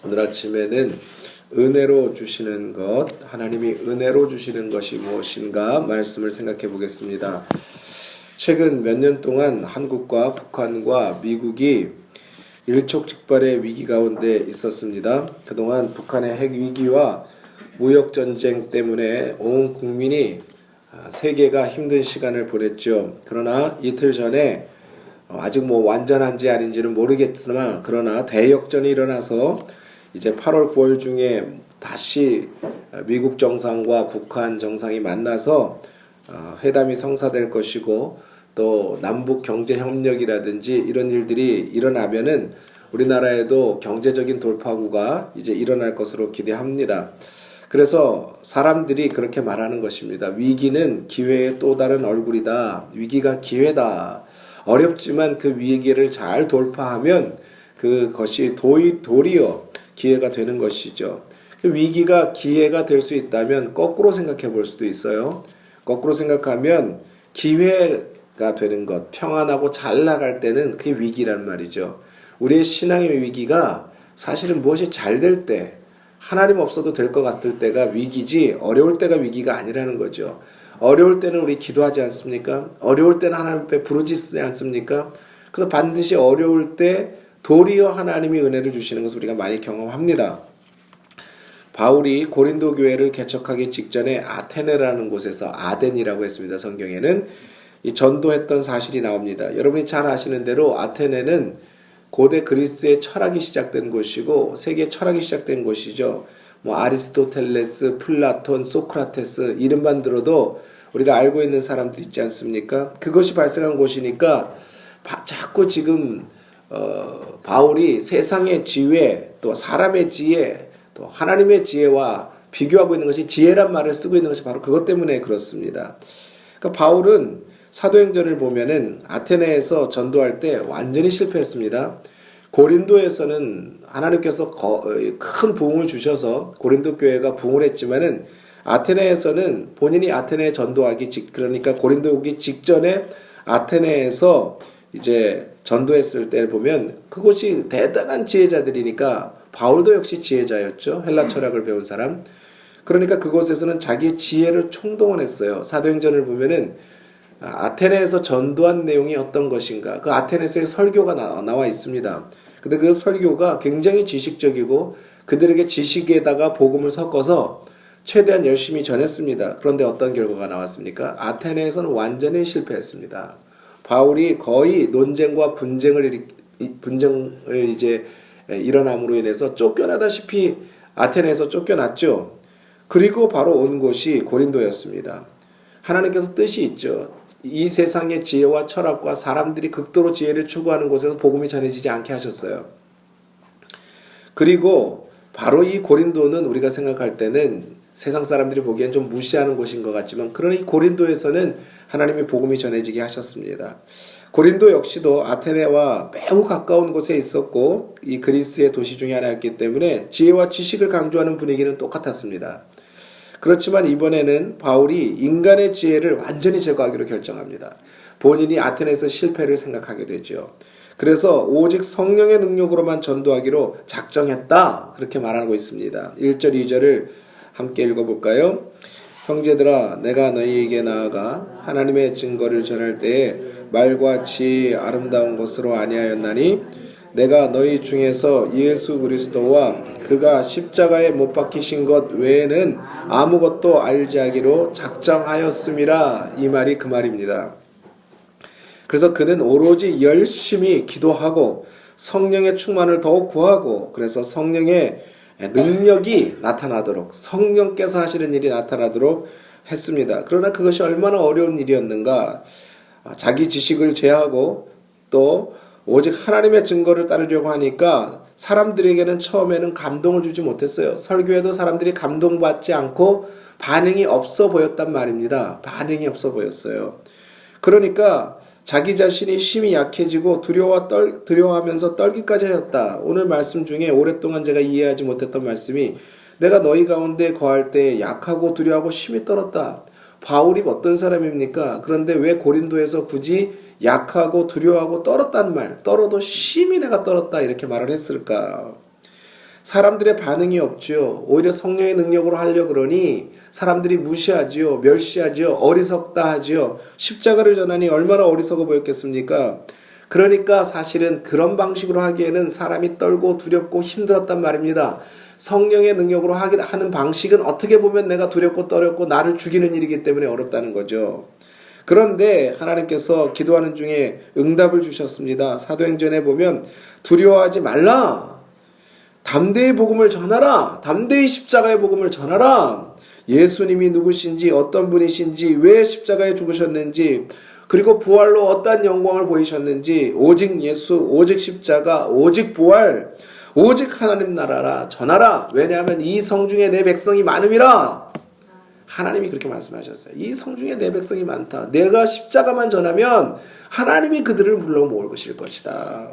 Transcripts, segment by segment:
오늘 아침에는 은혜로 주시는 것, 하나님이 은혜로 주시는 것이 무엇인가 말씀을 생각해 보겠습니다. 최근 몇 년 동안 한국과 북한과 미국이 일촉즉발의 위기 가운데 있었습니다. 그동안 북한의 핵 위기와 무역 전쟁 때문에 온 국민이 세계가 힘든 시간을 보냈죠. 그러나 이틀 전에 아직 완전한지 아닌지는 모르겠으나 그러나 대역전이 일어나서 이제 8월 9월 중에 다시 미국 정상과 북한 정상이 만나서 회담이 성사될 것이고 또 남북 경제 협력이라든지 이런 일들이 일어나면은 우리나라에도 경제적인 돌파구가 이제 일어날 것으로 기대합니다. 그래서 사람들이 그렇게 말하는 것입니다. 위기는 기회의 또 다른 얼굴이다. 위기가 기회다. 어렵지만 그 위기를 잘 돌파하면 그것이 도리어 기회가 되는 것이죠. 위기가 기회가 될 수 있다면 거꾸로 생각해 볼 수도 있어요. 거꾸로 생각하면 기회가 되는 것, 평안하고 잘 나갈 때는 그게 위기란 말이죠. 우리의 신앙의 위기가 사실은 무엇이 잘 될 때, 하나님 없어도 될 것 같을 때가 위기지 어려울 때가 위기가 아니라는 거죠. 어려울 때는 우리 기도하지 않습니까? 어려울 때는 하나님 앞에 부르짖지 않습니까? 그래서 반드시 어려울 때 도리어 하나님이 은혜를 주시는 것을 우리가 많이 경험합니다. 바울이 고린도 교회를 개척하기 직전에 아테네라는 곳에서 아덴이라고 했습니다. 성경에는 이 전도했던 사실이 나옵니다. 여러분이 잘 아시는 대로 아테네는 고대 그리스의 철학이 시작된 곳이고 세계 철학이 시작된 곳이죠. 아리스토텔레스, 플라톤, 소크라테스 이름만 들어도 우리가 알고 있는 사람들 있지 않습니까? 그것이 발생한 곳이니까 자꾸 지금 바울이 세상의 지혜, 또 사람의 지혜, 또 하나님의 지혜와 비교하고 있는 것이 지혜란 말을 쓰고 있는 것이 바로 그것 때문에 그렇습니다. 그러니까 바울은 사도행전을 보면은 아테네에서 전도할 때 완전히 실패했습니다. 고린도에서는 하나님께서 큰 부흥을 주셔서 고린도 교회가 부흥을 했지만은 아테네에서는 본인이 아테네에 전도하기 그러니까 고린도 오기 직전에 아테네에서 이제 전도했을 때 보면 그곳이 대단한 지혜자들이니까 바울도 역시 지혜자였죠. 헬라 철학을 배운 사람. 그러니까 그곳에서는 자기의 지혜를 총동원했어요. 사도행전을 보면은 아테네에서 전도한 내용이 어떤 것인가. 그 아테네에서의 설교가 나와 있습니다. 근데 그 설교가 굉장히 지식적이고 그들에게 지식에다가 복음을 섞어서 최대한 열심히 전했습니다. 그런데 어떤 결과가 나왔습니까? 아테네에서는 완전히 실패했습니다. 바울이 거의 논쟁과 분쟁을 이제 일어남으로 인해서 쫓겨나다시피 아테네에서 쫓겨났죠. 그리고 바로 온 곳이 고린도였습니다. 하나님께서 뜻이 있죠. 이 세상의 지혜와 철학과 사람들이 극도로 지혜를 추구하는 곳에서 복음이 전해지지 않게 하셨어요. 그리고 바로 이 고린도는 우리가 생각할 때는 세상 사람들이 보기엔 좀 무시하는 곳인 것 같지만 그러나 이 고린도에서는 하나님의 복음이 전해지게 하셨습니다. 고린도 역시도 아테네와 매우 가까운 곳에 있었고 이 그리스의 도시 중에 하나였기 때문에 지혜와 지식을 강조하는 분위기는 똑같았습니다. 그렇지만 이번에는 바울이 인간의 지혜를 완전히 제거하기로 결정합니다. 본인이 아테네에서 실패를 생각하게 되죠. 그래서 오직 성령의 능력으로만 전도하기로 작정했다. 그렇게 말하고 있습니다. 1절 2절을 함께 읽어볼까요? 형제들아 내가 너희에게 나아가 하나님의 증거를 전할 때에 말과 지혜의 아름다운 것으로 아니하였나니 내가 너희 중에서 예수 그리스도와 그가 십자가에 못 박히신 것 외에는 아무것도 알지 하기로 작정하였음이라. 이 말이 그 말입니다. 그래서 그는 오로지 열심히 기도하고 성령의 충만을 더욱 구하고 그래서 성령의 능력이 나타나도록 성령께서 하시는 일이 나타나도록 했습니다. 그러나 그것이 얼마나 어려운 일이었는가. 자기 지식을 제하고 또 오직 하나님의 증거를 따르려고 하니까 사람들에게는 처음에는 감동을 주지 못했어요. 설교에도 사람들이 감동받지 않고 반응이 없어 보였단 말입니다. 반응이 없어 보였어요. 그러니까 자기 자신이 심히 약해지고 두려워하면서 떨기까지 하였다. 오늘 말씀 중에 오랫동안 제가 이해하지 못했던 말씀이 내가 너희 가운데 거할 때 약하고 두려워하고 심히 떨었다. 바울이 어떤 사람입니까? 그런데 왜 고린도에서 굳이 약하고 두려워하고 떨었다는 말, 떨어도 심히 내가 떨었다 이렇게 말을 했을까? 사람들의 반응이 없죠. 오히려 성령의 능력으로 하려 그러니 사람들이 무시하지요. 멸시하지요. 어리석다 하지요. 십자가를 전하니 얼마나 어리석어 보였겠습니까? 그러니까 사실은 그런 방식으로 하기에는 사람이 떨고 두렵고 힘들었단 말입니다. 성령의 능력으로 하는 방식은 어떻게 보면 내가 두렵고 떨었고 나를 죽이는 일이기 때문에 어렵다는 거죠. 그런데 하나님께서 기도하는 중에 응답을 주셨습니다. 사도행전에 보면 두려워하지 말라. 담대히 복음을 전하라. 담대히 십자가의 복음을 전하라. 예수님이 누구신지 어떤 분이신지 왜 십자가에 죽으셨는지 그리고 부활로 어떠한 영광을 보이셨는지 오직 예수 오직 십자가 오직 부활 오직 하나님 나라라 전하라. 왜냐하면 이 성중에 내 백성이 많음이라. 하나님이 그렇게 말씀하셨어요. 이 성중에 내 백성이 많다. 내가 십자가만 전하면 하나님이 그들을 불러 모을 것이다.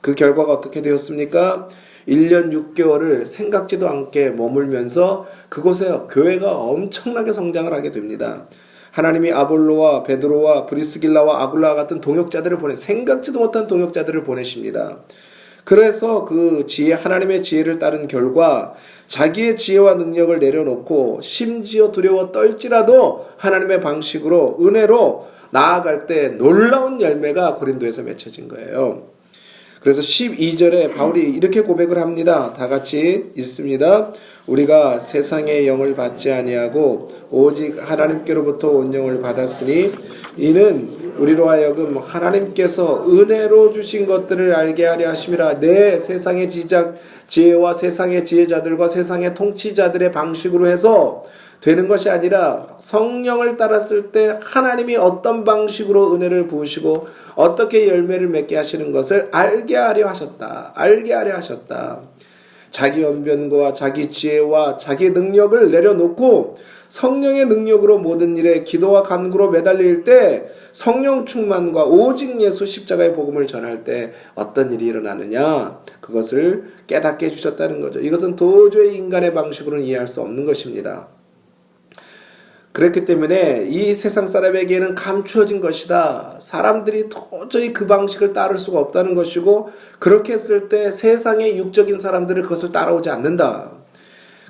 그 결과가 어떻게 되었습니까? 1년 6개월을 생각지도 않게 머물면서 그곳에 교회가 엄청나게 성장을 하게 됩니다. 하나님이 아볼로와 베드로와 브리스길라와 아굴라 같은 동역자들을 생각지도 못한 동역자들을 보내십니다. 그래서 그 하나님의 지혜를 따른 결과 자기의 지혜와 능력을 내려놓고 심지어 두려워 떨지라도 하나님의 방식으로 은혜로 나아갈 때 놀라운 열매가 고린도에서 맺혀진 거예요. 그래서 12절에 바울이 이렇게 고백을 합니다. 다 같이 읽습니다. 우리가 세상의 영을 받지 아니하고 오직 하나님께로부터 온 영을 받았으니 이는 우리로 하여금 하나님께서 은혜로 주신 것들을 알게 하려 하심이라. 내 세상의 지혜와 세상의 지혜자들과 세상의 통치자들의 방식으로 해서 되는 것이 아니라 성령을 따랐을 때 하나님이 어떤 방식으로 은혜를 부으시고 어떻게 열매를 맺게 하시는 것을 알게 하려 하셨다. 알게 하려 하셨다. 자기 언변과 자기 지혜와 자기 능력을 내려놓고 성령의 능력으로 모든 일에 기도와 간구로 매달릴 때 성령 충만과 오직 예수 십자가의 복음을 전할 때 어떤 일이 일어나느냐, 그것을 깨닫게 해주셨다는 거죠. 이것은 도저히 인간의 방식으로는 이해할 수 없는 것입니다. 그렇기 때문에 이 세상 사람에게는 감추어진 것이다. 사람들이 도저히 그 방식을 따를 수가 없다는 것이고, 그렇게 했을 때 세상의 육적인 사람들은 그것을 따라오지 않는다.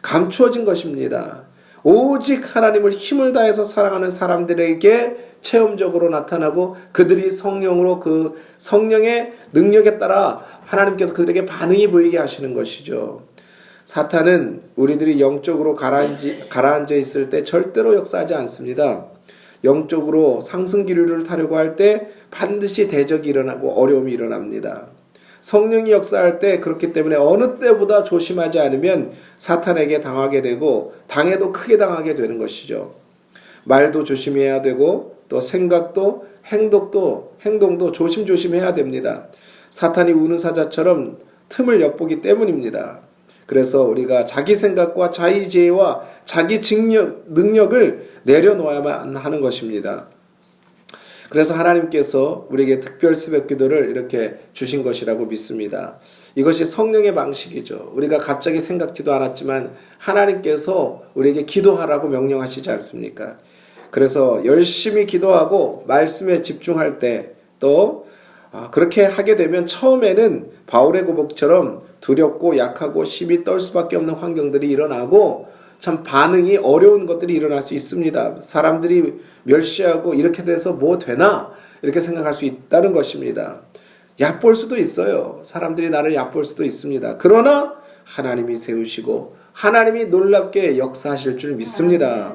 감추어진 것입니다. 오직 하나님을 힘을 다해서 사랑하는 사람들에게 체험적으로 나타나고 그들이 성령으로 그 성령의 능력에 따라 하나님께서 그들에게 반응이 보이게 하시는 것이죠. 사탄은 우리들이 영적으로 가라앉아 있을 때 절대로 역사하지 않습니다. 영적으로 상승 기류를 타려고 할 때 반드시 대적이 일어나고 어려움이 일어납니다. 성령이 역사할 때 그렇기 때문에 어느 때보다 조심하지 않으면 사탄에게 당하게 되고 당해도 크게 당하게 되는 것이죠. 말도 조심해야 되고 또 생각도 행동도 조심해야 됩니다. 사탄이 우는 사자처럼 틈을 엿보기 때문입니다. 그래서 우리가 자기 생각과 자기 지혜와 자기 능력을 내려놓아야만 하는 것입니다. 그래서 하나님께서 우리에게 특별 새벽기도를 이렇게 주신 것이라고 믿습니다. 이것이 성령의 방식이죠. 우리가 갑자기 생각지도 않았지만 하나님께서 우리에게 기도하라고 명령하시지 않습니까? 그래서 열심히 기도하고 말씀에 집중할 때 또 그렇게 하게 되면 처음에는 바울의 고백처럼 두렵고 약하고 심히 떨 수밖에 없는 환경들이 일어나고 참 반응이 어려운 것들이 일어날 수 있습니다. 사람들이 멸시하고 이렇게 돼서 뭐 되나 이렇게 생각할 수 있다는 것입니다. 얕볼 수도 있어요. 사람들이 나를 얕볼 수도 있습니다. 그러나 하나님이 세우시고 하나님이 놀랍게 역사하실 줄 믿습니다.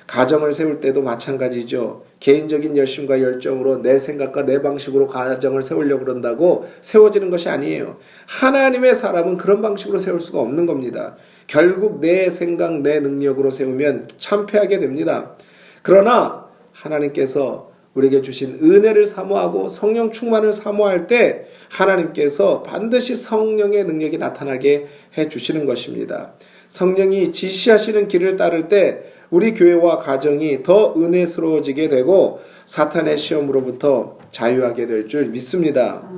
가정을 세울 때도 마찬가지죠. 개인적인 열심과 열정으로 내 생각과 내 방식으로 가정을 세우려고 그런다고 세워지는 것이 아니에요. 하나님의 사람은 그런 방식으로 세울 수가 없는 겁니다. 결국 내 생각, 내 능력으로 세우면 참패하게 됩니다. 그러나 하나님께서 우리에게 주신 은혜를 사모하고 성령 충만을 사모할 때 하나님께서 반드시 성령의 능력이 나타나게 해주시는 것입니다. 성령이 지시하시는 길을 따를 때 우리 교회와 가정이 더 은혜스러워지게 되고 사탄의 시험으로부터 자유하게 될 줄 믿습니다.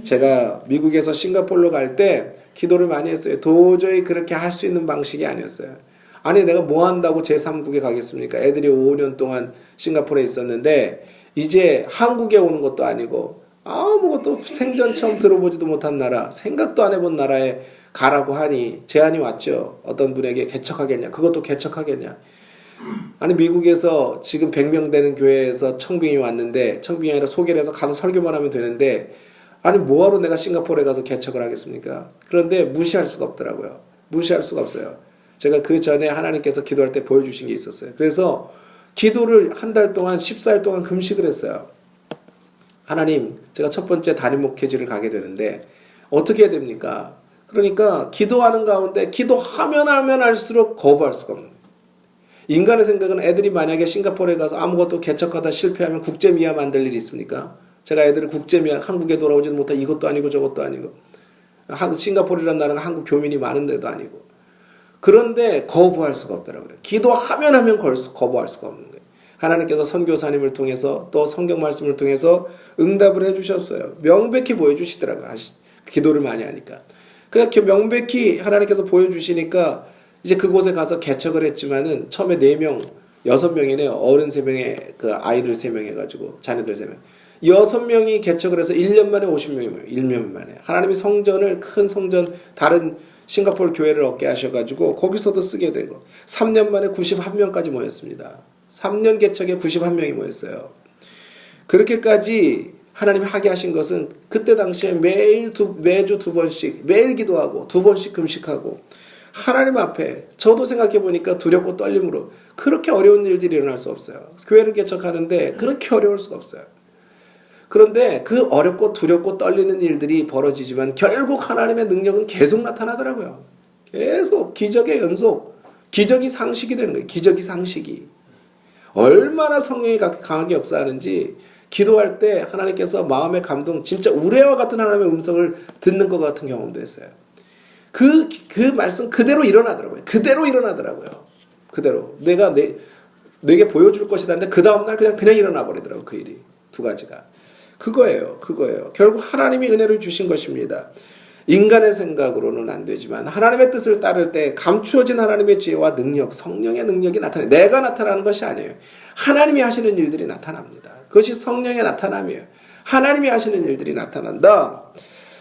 제가 미국에서 싱가포르로 갈 때 기도를 많이 했어요. 도저히 그렇게 할 수 있는 방식이 아니었어요. 아니 내가 뭐 한다고 제3국에 가겠습니까? 애들이 5년 동안 싱가포르에 있었는데 이제 한국에 오는 것도 아니고 아무것도 생전 처음 들어보지도 못한 나라, 생각도 안 해본 나라에 가라고 하니 제안이 왔죠. 어떤 분에게 개척하겠냐. 그것도 개척하겠냐. 아니 미국에서 지금 100명 되는 교회에서 청빙이 왔는데 청빙이 아니라 소개를 해서 가서 설교만 하면 되는데 아니 뭐하러 내가 싱가포르에 가서 개척을 하겠습니까? 그런데 무시할 수가 없더라고요. 무시할 수가 없어요. 제가 그 전에 하나님께서 기도할 때 보여주신 게 있었어요. 그래서 기도를 한 달 동안 14일 동안 금식을 했어요. 하나님 제가 첫 번째 단임 목회지를 가게 되는데 어떻게 해야 됩니까? 그러니까 기도하는 가운데 기도하면 하면 할수록 거부할 수가 없는 거예요. 인간의 생각은 애들이 만약에 싱가포르에 가서 아무것도 개척하다 실패하면 국제미아 만들 일이 있습니까? 제가 애들을 국제미아 한국에 돌아오지도 못해 이것도 아니고 저것도 아니고 싱가포르라는 나라가 한국 교민이 많은데도 아니고 그런데 거부할 수가 없더라고요. 기도하면 하면 거부할 수가 없는 거예요. 하나님께서 선교사님을 통해서 또 성경 말씀을 통해서 응답을 해주셨어요. 명백히 보여주시더라고요. 기도를 많이 하니까. 그렇게 명백히 하나님께서 보여주시니까 이제 그곳에 가서 개척을 했지만은 처음에 4명, 6명이네요. 어른 3명에 그 아이들 3명 해가지고 자녀들 3명. 6명이 개척을 해서 1년 만에 50명이 모여요. 1년 만에. 하나님이 성전을 큰 성전 다른 싱가포르 교회를 얻게 하셔가지고 거기서도 쓰게 되고 3년 만에 91명까지 모였습니다. 3년 개척에 91명이 모였어요. 그렇게까지 하나님이 하게 하신 것은 그때 당시에 매주 2번씩 매일 기도하고 2번씩 금식하고 하나님 앞에 저도 생각해 보니까 두렵고 떨림으로 그렇게 어려운 일들이 일어날 수 없어요. 교회를 개척하는데 그렇게 어려울 수가 없어요. 그런데 그 어렵고 두렵고 떨리는 일들이 벌어지지만 결국 하나님의 능력은 계속 나타나더라고요. 계속 기적의 연속, 기적이 상식이 되는 거예요. 기적이 상식이. 얼마나 성령이 강하게 역사하는지 기도할 때 하나님께서 마음의 감동, 진짜 우레와 같은 하나님의 음성을 듣는 것 같은 경험도 했어요. 그 말씀 그대로 일어나더라고요. 그대로 일어나더라고요. 그대로. 내가 내게 보여줄 것이다 했는데 그 다음날 그냥 일어나 버리더라고요. 그 일이. 두 가지가. 그거예요. 결국 하나님이 은혜를 주신 것입니다. 인간의 생각으로는 안 되지만 하나님의 뜻을 따를 때 감추어진 하나님의 지혜와 능력, 성령의 능력이 나타나요. 내가 나타나는 것이 아니에요. 하나님이 하시는 일들이 나타납니다. 그것이 성령의 나타남이에요. 하나님이 하시는 일들이 나타난다.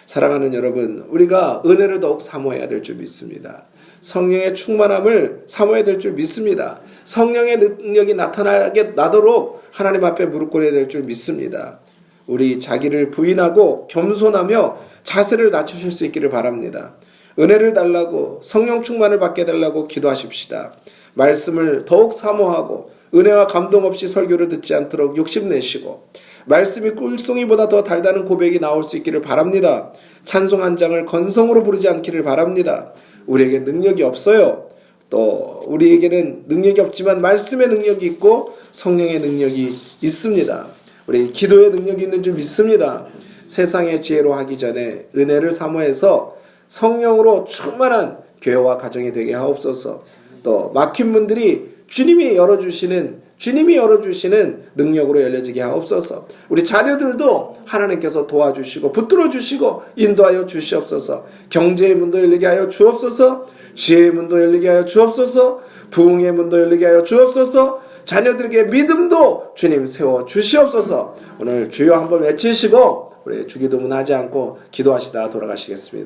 사랑하는 여러분, 우리가 은혜를 더욱 사모해야 될 줄 믿습니다. 성령의 충만함을 사모해야 될 줄 믿습니다. 성령의 능력이 나도록 하나님 앞에 무릎 꿇어야 될 줄 믿습니다. 우리 자기를 부인하고 겸손하며 자세를 낮추실 수 있기를 바랍니다. 은혜를 달라고 성령 충만을 받게 달라고 기도하십시다. 말씀을 더욱 사모하고 은혜와 감동 없이 설교를 듣지 않도록 욕심내시고 말씀이 꿀송이보다 더 달다는 고백이 나올 수 있기를 바랍니다. 찬송 한 장을 건성으로 부르지 않기를 바랍니다. 우리에게 능력이 없어요. 또 우리에게는 능력이 없지만 말씀의 능력이 있고 성령의 능력이 있습니다. 우리 기도의 능력이 있는 줄 믿습니다. 세상의 지혜로 하기 전에 은혜를 사모해서 성령으로 충만한 교회와 가정이 되게 하옵소서. 또 막힌 문들이 주님이 열어주시는 능력으로 열려지게 하옵소서. 우리 자녀들도 하나님께서 도와주시고 붙들어주시고 인도하여 주시옵소서. 경제의 문도 열리게 하여 주옵소서. 지혜의 문도 열리게 하여 주옵소서. 부흥의 문도 열리게 하여 주옵소서. 자녀들에게 믿음도 주님 세워 주시옵소서. 오늘 주여 한번 외치시고 우리 주기도문 하지 않고 기도하시다 돌아가시겠습니다.